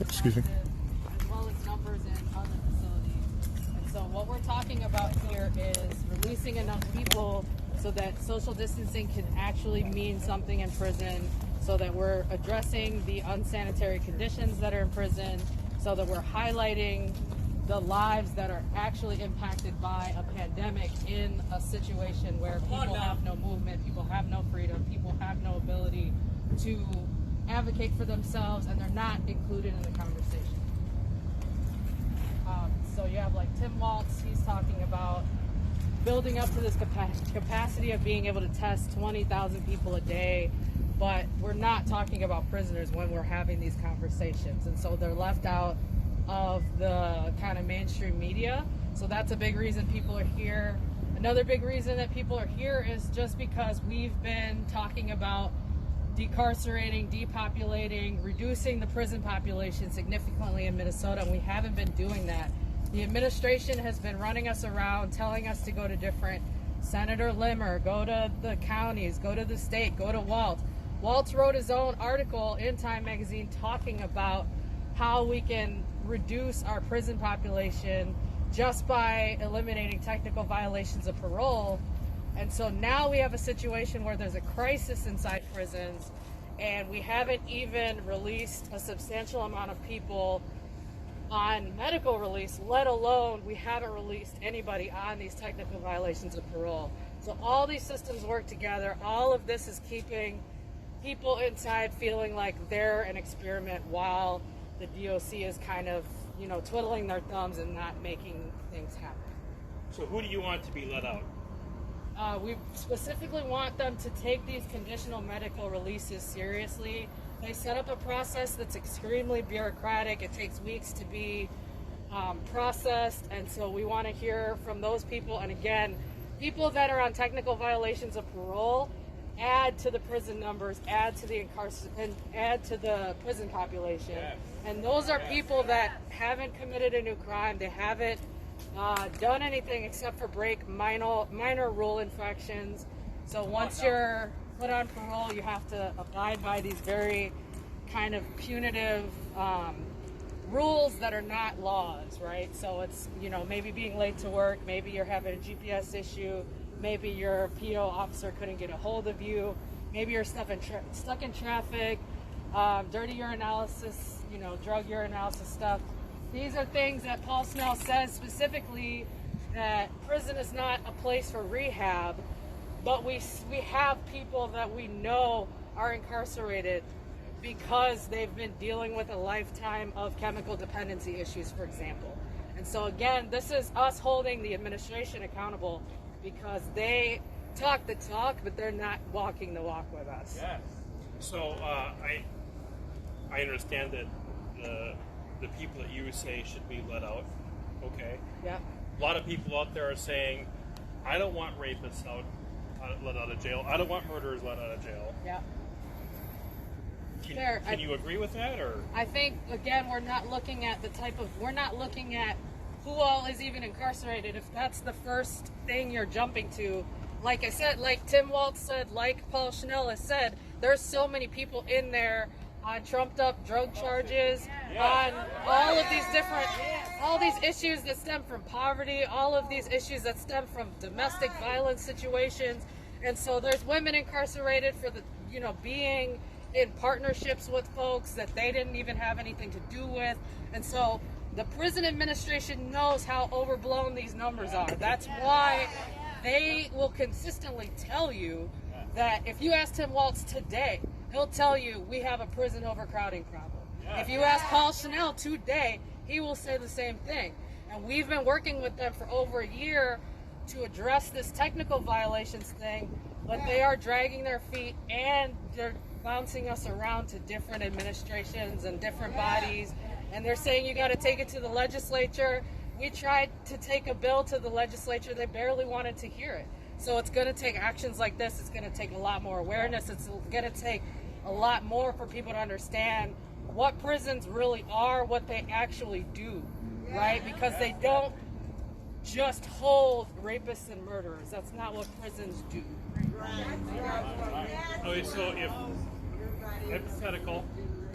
Excuse me. As well as numbers in other facilities. And so what we're talking about here is releasing enough people so that social distancing can actually mean something in prison, so that we're addressing the unsanitary conditions that are in prison, so that we're highlighting the lives that are actually impacted by a pandemic in a situation where people have no movement, people have no freedom, people have no ability to advocate for themselves, and they're not included in the conversation. So you have like Tim Waltz, he's talking about building up to this capacity of being able to test 20,000 people a day, but we're not talking about prisoners when we're having these conversations, and so they're left out of the kind of mainstream media. So that's a big reason people are here. Another big reason that people are here is just because we've been talking about decarcerating, depopulating, reducing the prison population significantly in Minnesota, and we haven't been doing that. The administration has been running us around, telling us to go to different, Senator Limmer, go to the counties, go to the state, go to Waltz. Waltz wrote his own article in Time magazine talking about how we can reduce our prison population just by eliminating technical violations of parole. And so now we have a situation where there's a crisis inside prisons, and we haven't even released a substantial amount of people on medical release, let alone we haven't released anybody on these technical violations of parole. So all these systems work together. All of this is keeping people inside feeling like they're an experiment, while the DOC is kind of, twiddling their thumbs and not making things happen. So who do you want to be let out? We specifically want them to take these conditional medical releases seriously. They set up a process that's extremely bureaucratic. It takes weeks to be processed, and so we want to hear from those people. And again, people that are on technical violations of parole add to the prison numbers, add to the prison population. Yes. And those are people that haven't committed a new crime. They haven't done anything except for break minor rule infractions. So once you're put on parole, you have to abide by these very kind of punitive rules that are not laws, right? So it's, maybe being late to work, maybe you're having a GPS issue, maybe your PO officer couldn't get a hold of you, maybe you're stuck in traffic, dirty urinalysis, drug urinalysis stuff. These are things that Paul Snell says specifically, that prison is not a place for rehab, but we have people that we know are incarcerated because they've been dealing with a lifetime of chemical dependency issues, for example. And so again, this is us holding the administration accountable, because they talk the talk, but they're not walking the walk with us. Yes. So I understand that the people that you say should be let out. Okay. Yeah. A lot of people out there are saying, I don't want rapists let out of jail. I don't want murderers let out of jail. Yeah. Can you agree with that, or? I think, again, we're not looking at who all is even incarcerated. If that's the first thing you're jumping to, like I said, like Tim Waltz said, like Paul Schnell has said, there's so many people in there on trumped up drug charges, on all these issues that stem from poverty, all of these issues that stem from domestic violence situations. And so there's women incarcerated for being in partnerships with folks that they didn't even have anything to do with. And so the prison administration knows how overblown these numbers are. That's why they will consistently tell you that if you ask Tim Waltz today, he'll tell you we have a prison overcrowding problem. If you ask Paul Schnell today, he will say the same thing. And we've been working with them for over a year to address this technical violations thing, but they are dragging their feet, and they're bouncing us around to different administrations and different bodies, and they're saying you got to take it to the legislature. We tried to take a bill to the legislature. They barely wanted to hear it. So it's going to take actions like this. It's going to take a lot more awareness. It's going to take a lot more for people to understand what prisons really are, what they actually do, right? Because they don't just hold rapists and murderers. That's not what prisons do. Okay, so if, hypothetical,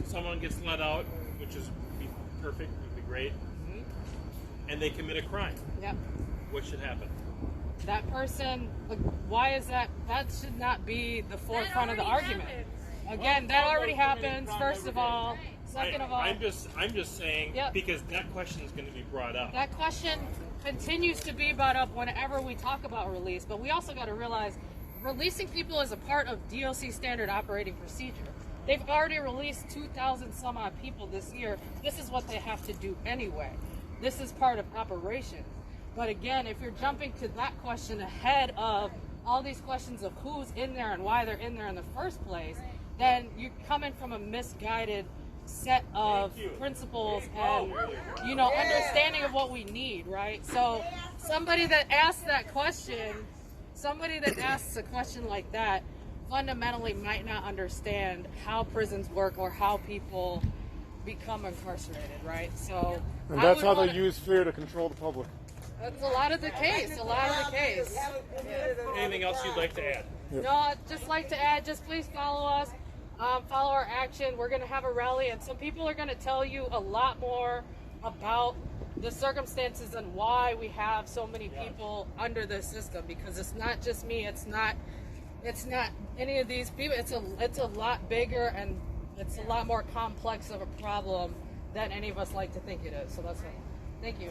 someone gets let out, which is perfect, would be great, and they commit a crime. Yep. What should happen? That person, why is that? That should not be the forefront of the argument. Again, that already happens, first of all. Second of all, I'm just saying, Yep. because that question is going to be brought up. that question continues to be brought up whenever we talk about release, but we also got to realize releasing people is a part of DOC standard operating procedure. They've already released 2,000 some odd people this year. This is what they have to do anyway. This is part of operation. But again, if you're jumping to that question ahead of all these questions of who's in there and why they're in there in the first place, then you're coming from a misguided set of principles and, you know, understanding of what we need, right? So somebody that asks that question, somebody that asks a question like that fundamentally might not understand how prisons work or how people become incarcerated, right? So And that's how they use fear to control the public. That's a lot of the case, Anything else you'd like to add? No, I'd just like to add, just please follow us, follow our action. We're going to have a rally, and some people are going to tell you a lot more about the circumstances and why we have so many people under this system, because it's not just me, it's not any of these people. It's a lot bigger, and it's a lot more complex of a problem than any of us like to think it is. So that's it. Thank you.